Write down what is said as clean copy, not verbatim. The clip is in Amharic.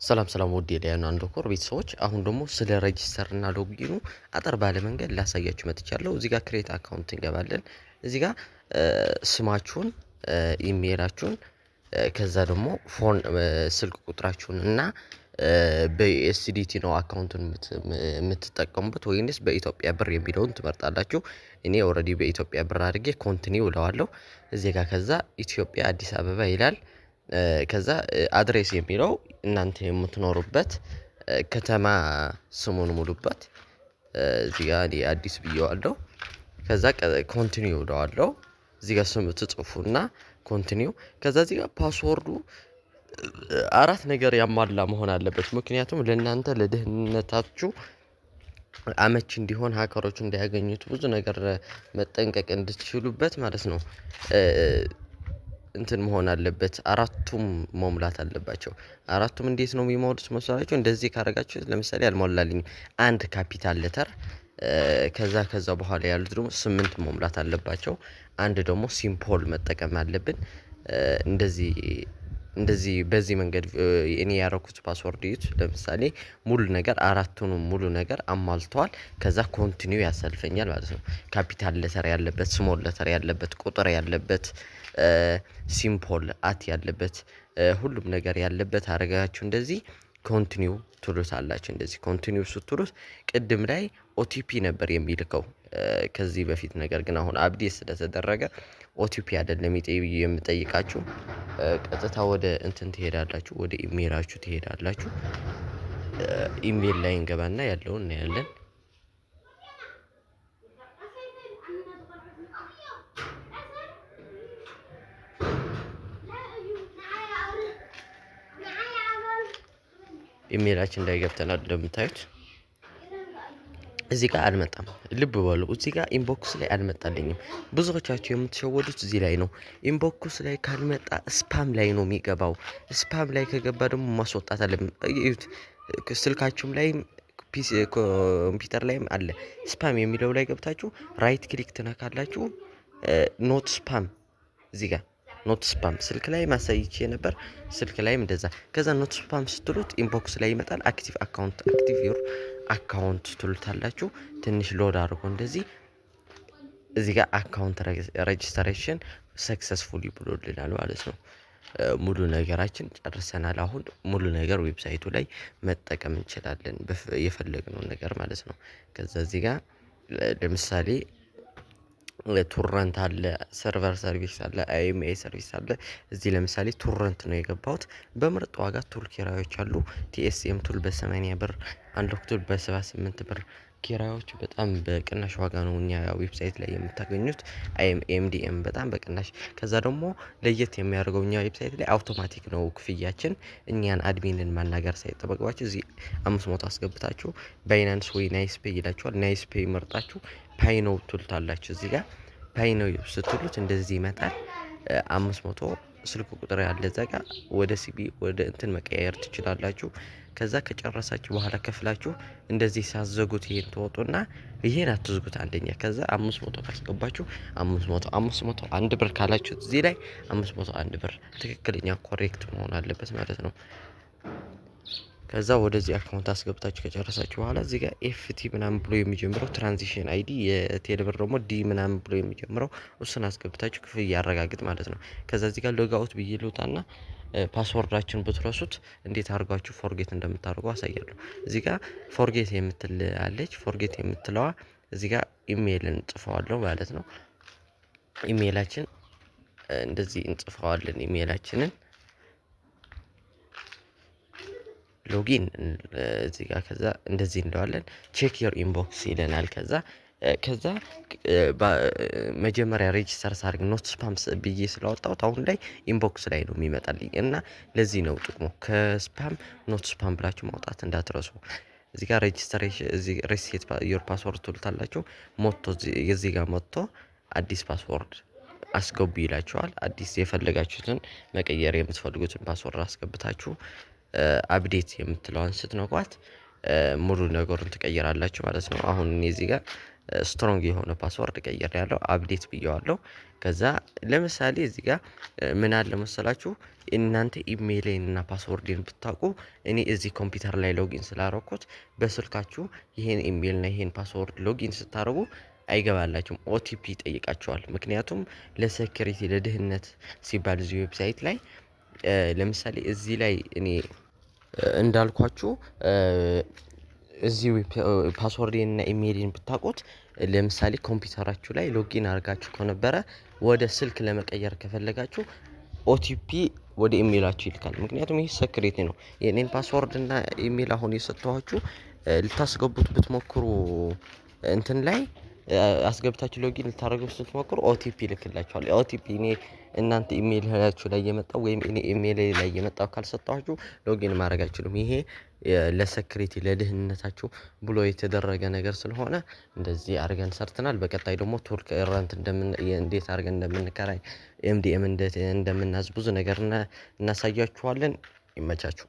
ሰላም ሰላም ውድ የዳያን አንድ ኮር ቤተሰቦች አሁን ደግሞ ስለ ሬጂስተር እና ሎጊኑ አጠር ባለ መንገድ ላሳያችሁ መጥቻለሁ። እዚህ ጋር ክሬት አካውንት እንገባለን። እዚህ ጋር ስማችሁን፣ ኢሜይላችሁን ከዛ ደግሞ ፎን ስልክ ቁጥራችሁን እና በዩኤስዲቲ ነው አካውንቱን የምትጠቀሙበት ወይንስ በኢትዮጵያ ብር የሚለውን ትመርጣላችሁ። እኔ ኦልሬዲ በኢትዮጵያ ብር አድርጌ ኮንቲኒው እለዋለሁ። እዚህ ጋር ከዛ ኢትዮጵያ አዲስ አበባ ይላል። ከዛ አድሬስ የሚለው እናንተ የምትኖሩበት ከተማ ስሙን ሙሉበት። እዚህ ጋር እኔ አዲስ ብዬዋለሁ። ከዛ ኮንቲኒው እለዋለሁ። እዚህ ጋር ስም ትጽፉና ኮንቲኒው። ከዛ እዚህ ጋር ፓስወርዱ አራት ነገር ያሟላ መሆን አለበት። ምክንያቱም ለእናንተ ለደህንነታችሁ አመቺ እንዲሆን ሀከሮች እንዳያገኙት ብዙ ነገር መጠንቀቅ እንድትችሉበት ማለት ነው። እንትን መሆን አለበት። አራቱም መሙላት አለባቸው። አራቱም እንዴት ነው የሚሞሉት መሰላችሁ? እንደዚህ ካደረጋችሁ ለምሳሌ አልሞላልኝም። አንድ ካፒታል ሌተር ከዛ በኋላ ያሉት ደግሞ 8 መሙላት አለባቸው። አንድ ደግሞ ሲምፖል መጠቀም አለብን። እንደዚህ በዚህ መንገድ እኔ ያረኩት ፓስወርድ ይዩት። ለምሳሌ ሙሉ ነገር አራቱንም ሙሉ ነገር አሟልተዋል። ከዛ ኮንቲኒው ያሰልፈኛል ማለት ነው። ካፒታል ሌተር ያለበት፣ ስሞል ሌተር ያለበት፣ ቁጥር ያለበት፣ ሲምፖል አት ያለበት ሁሉም ነገር ያለበት አረጋችሁ እንደዚህ ኮንቲኒው ትሉታላችሁ። እንደዚህ ኮንቲኒው ስትሉት ቅድም ላይ ኦቲፒ ነበር የሚልከው ከዚህ በፊት። ነገር ግን አሁን አፕዴት ስለተደረገ ኦቲፒ አይደለም የሚጠይቃችሁ። ቀጥታ ወደ እንትን ትሄዳላችሁ፣ ወደ ኢሜይላችሁ ትሄዳላችሁ። ኢሜይል ላይ እንገባና ያለውን እናያለን። ኢሜይላችን ላይ ገብተናል። እንደምታዩት እዚህ ጋር አልመጣም። ልብ በሉ፣ እዚህ ጋር ኢንቦክስ ላይ አልመጣልኝም። ብዙዎቻችሁ የምትሸወዱት እዚህ ላይ ነው። ኢንቦክስ ላይ ካልመጣ ስፓም ላይ ነው የሚገባው። ስፓም ላይ ከገባ ደግሞ ማስወጣት አለ። እዩት፣ ስልካችሁም ላይ ኮምፒውተር ላይም አለ። ስፓም የሚለው ላይ ገብታችሁ ራይት ክሊክ ትነካላችሁ። ኖት ስፓም እዚህ ጋር ኖት ስፓም ስልክ ላይ ማሳይቼ ነበር። ስልክ ላይም እንደዛ። ከዛ ኖት ስፓም ስትሉት ኢንቦክስ ላይ ይመጣል። አክቲቭ ዩር አካውንት ትሉታላችሁ። ትንሽ ሎድ አድርጎ እንደዚህ እዚህ ጋር አካውንት ሬጂስትሬሽን ሰክሰስፉሊ ብሎልናል ማለት ነው። ሙሉ ነገራችን ጨርሰናል። አሁን ሙሉ ነገር ዌብሳይቱ ላይ መጠቀም እንችላለን፣ የፈለግነው ነገር ማለት ነው። ከዛ እዚህ ጋር ለምሳሌ ቱረንት አለ፣ ሰርቨር ሰርቪስ አለ፣ አይኤምኤ ሰርቪስ አለ። እዚህ ለምሳሌ ቱረንት ነው የገባሁት። በምርጥ ዋጋ ቱል ኪራዮች አሉ። ቲኤስኤም ቱል በ80 ብር፣ አንሎክ ቱል በ78 ብር። ኪራዮች በጣም በቅናሽ ዋጋ ነው እኛ ዌብሳይት ላይ የምታገኙት። ኤምዲኤም በጣም በቅናሽ። ከዛ ደግሞ ለየት የሚያደርገው እኛ ዌብሳይት ላይ አውቶማቲክ ነው ክፍያችን። እኛን አድሚንን ማናገር ሳይጠበቅባችሁ እዚህ 500 አስገብታችሁ ባይናንስ ወይ ናይስ ፔይ ይላችኋል። ናይስ ፔይ መርጣችሁ ፓይ ነው ትሉታላችሁ። እዚህ ጋር ፓይ ነው ስትሉት እንደዚህ ይመጣል። 500 ስልክ ቁጥር ያለ ዘጋ ወደ ሲቢ ወደ እንትን መቀየር ትችላላችሁ። ከዛ ከጨረሳችሁ በኋላ ከፍላችሁ እንደዚህ ሳዘጉት ይሄን ተወጡና ይሄን አትዝጉት አንደኛ። ከዛ 500 ካስገባችሁ 500 1 ብር ካላችሁ እዚህ ላይ 500 1 ብር ትክክለኛ ኮሬክት መሆን አለበት ማለት ነው። ከዛ ወደዚህ አካውንት አስገብታችሁ ከጨረሳችሁ በኋላ እዚህ ጋር ኤፍቲ ምናምን ብሎ የሚጀምረው ትራንዚሽን አይዲ፣ የቴሌብር ደግሞ ዲ ምናምን ብሎ የሚጀምረው እሱን አስገብታችሁ ክፍያ ያረጋግጥ ማለት ነው። ከዛ እዚህ ጋር ሎግ አውት ብዬ ልውጣና ፓስወርዳችን ብትረሱት እንዴት አድርጋችሁ ፎርጌት እንደምታደርጉ አሳያለሁ። እዚህ ጋር ፎርጌት የምትል አለች። ፎርጌት የምትለዋ እዚህ ጋር ኢሜይልን እንጽፈዋለሁ ማለት ነው። ኢሜይላችን እንደዚህ እንጽፈዋለን። ኢሜይላችንን ሎጊን እዚህ ጋር ከዛ እንደዚህ እንደዋለን። ቼክ ዮር ኢንቦክስ ይለናል። ከዛ መጀመሪያ ሬጂስተር ሳርግ ኖት ስፓም ብዬ ስላወጣሁት አሁን ላይ ኢንቦክስ ላይ ነው የሚመጣልኝ እና ለዚህ ነው ጥቅሙ። ከስፓም ኖት ስፓም ብላችሁ ማውጣት እንዳትረሱ። እዚህ ጋር ሬጂስትሬሽን እዚህ ሪሴት ዮር ፓስወርድ ትሉታላችሁ። እዚህ ጋር መጥቶ አዲስ ፓስወርድ አስገቡ ይላችኋል። አዲስ የፈለጋችሁትን መቀየር የምትፈልጉትን ፓስወርድ አስገብታችሁ አፕዴት የምትለዋን ስትነኳት ሙሉ ነገሩን ትቀይራላችሁ ማለት ነው። አሁን እኔ እዚህ ጋር ስትሮንግ የሆነ ፓስወርድ ቀይሬያለሁ፣ አፕዴት ብዬዋለሁ። ከዛ ለምሳሌ እዚህ ጋር ምን አለ መሰላችሁ እናንተ ኢሜይሌን እና ፓስወርዴን ብታውቁ እኔ እዚህ ኮምፒውተር ላይ ሎጊን ስላደረኩት በስልካችሁ ይሄን ኢሜይል እና ይሄን ፓስወርድ ሎጊን ስታደርጉ አይገባላችሁም፣ ኦቲፒ ይጠይቃቸዋል። ምክንያቱም ለሴኩሪቲ ለደህንነት ሲባል እዚህ ዌብሳይት ላይ ለምሳሌ እዚህ ላይ እኔ እንዳልኳችሁ እዚህ ፓስወርዴን እና ኢሜይሌን ብታውቁት ለምሳሌ ኮምፒውተራችሁ ላይ ሎጊን አድርጋችሁ ከነበረ ወደ ስልክ ለመቀየር ከፈለጋችሁ ኦቲፒ ወደ ኢሜይላችሁ ይልካል። ምክንያቱም ይሄ ሴኩሪቲ ነው። የኔን ፓስወርድ እና ኢሜይል አሁን የሰጠኋችሁ ልታስገቡት ብትሞክሩ እንትን ላይ አስገብታችሁ ሎጊን ልታደርጉ ስትሞክሩ ኦቲፒ ይልክላችኋል። ኦቲፒ እኔ እናንተ ኢሜይላችሁ ላይ የመጣው ወይም እኔ ኢሜይል ላይ የመጣው ካልሰጣችሁ ሎጊን ማድረግ አይችሉም። ይሄ ለሴኩሪቲ ለደህንነታችሁ ብሎ የተደረገ ነገር ስለሆነ እንደዚህ አድርገን ሰርተናል። በቀጣይ ደግሞ ቱርክ ረንት እንዴት አድርገን እንደምንከራይ ኤምዲኤም እንደምናዝ ብዙ ነገር እናሳያችኋለን። ይመቻችሁ።